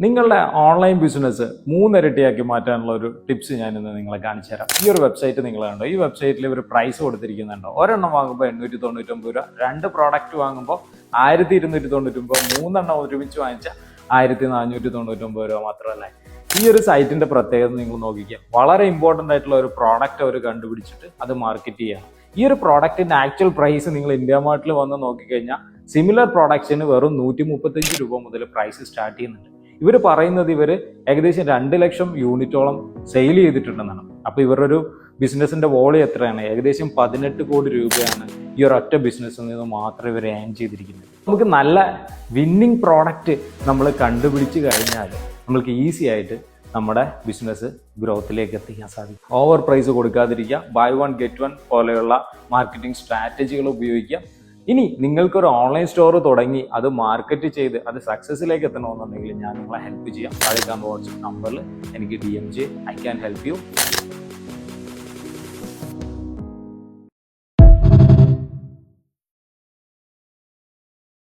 നിങ്ങളുടെ online business മൂന്നിരട്ടിയാക്കി മാറ്റാനുള്ള ഒരു ടിപ്സ് ഞാൻ ഇന്ന് നിങ്ങളെ കാണിച്ചു തരാം. ഈ ഒരു വെബ്സൈറ്റ് നിങ്ങൾ കണ്ടോ, ഈ വെബ്സൈറ്റിൽ ഇവർ പ്രൈസ് കൊടുത്തിരിക്കുന്നുണ്ടോ. ഒരെണ്ണം വാങ്ങുമ്പോൾ 899 രൂപ, 2 പ്രോഡക്റ്റ് വാങ്ങുമ്പോൾ 1299, 3 എണ്ണം ഒരുമിച്ച് വാങ്ങിച്ചാൽ 1499 രൂപ മാത്രമല്ല. ഈ ഒരു സൈറ്റിന്റെ പ്രത്യേകത നിങ്ങൾ നോക്കിക്കുക. വളരെ ഇമ്പോർട്ടൻ്റ് ആയിട്ടുള്ള ഒരു പ്രോഡക്റ്റ് അവർ കണ്ടുപിടിച്ചിട്ട് അത് മാർക്കറ്റ് ചെയ്യുകയാണ്. ഈ ഒരു പ്രോഡക്റ്റിന്റെ ആക്ച്വൽ പ്രൈസ് നിങ്ങൾ ഇന്ത്യ മാർട്ടിൽ വന്ന് നോക്കിക്കഴിഞ്ഞാൽ സിമിലർ പ്രോഡക്ട്സിന് വെറും 135 രൂപ മുതൽ പ്രൈസ് സ്റ്റാർട്ട് ചെയ്യുന്നുണ്ട്. ഇവർ പറയുന്നത് ഇവർ ഏകദേശം 2 ലക്ഷം യൂണിറ്റോളം സെയിൽ ചെയ്തിട്ടുണ്ടെന്നാണ്. അപ്പോൾ ഇവരൊരു ബിസിനസിന്റെ വോളിയം എത്രയാണ്? ഏകദേശം 18 കോടി രൂപയാണ് ഈ ഒരു ഒറ്റ ബിസിനസ്സിൽ നിന്ന് മാത്രം ഇവർ ഏൺ ചെയ്തിരിക്കുന്നത്. നമുക്ക് നല്ല വിന്നിങ് പ്രോഡക്റ്റ് നമ്മൾ കണ്ടുപിടിച്ച് കഴിഞ്ഞാൽ നമ്മൾക്ക് ഈസി ആയിട്ട് നമ്മുടെ ബിസിനസ് ഗ്രോത്തിലേക്ക് എത്തിക്കാൻ സാധിക്കും. ഓവർ പ്രൈസ് കൊടുക്കാതിരിക്കുക, ബൈ വൺ ഗെറ്റ് വൺ പോലെയുള്ള മാർക്കറ്റിംഗ് സ്ട്രാറ്റജികൾ ഉപയോഗിക്കുക. ഇനി നിങ്ങൾക്കൊരു ഓൺലൈൻ സ്റ്റോർ തുടങ്ങി അത് മാർക്കറ്റ് ചെയ്ത് അത് സക്സസ്സിലേക്ക് എത്തണമെന്നുണ്ടെങ്കിൽ ഞാൻ നിങ്ങളെ ഹെൽപ്പ് ചെയ്യാം. താഴെ വാട്സ്ആപ്പ് നമ്പറിൽ എനിക്ക് DM ചെയ്യ്. I can help you.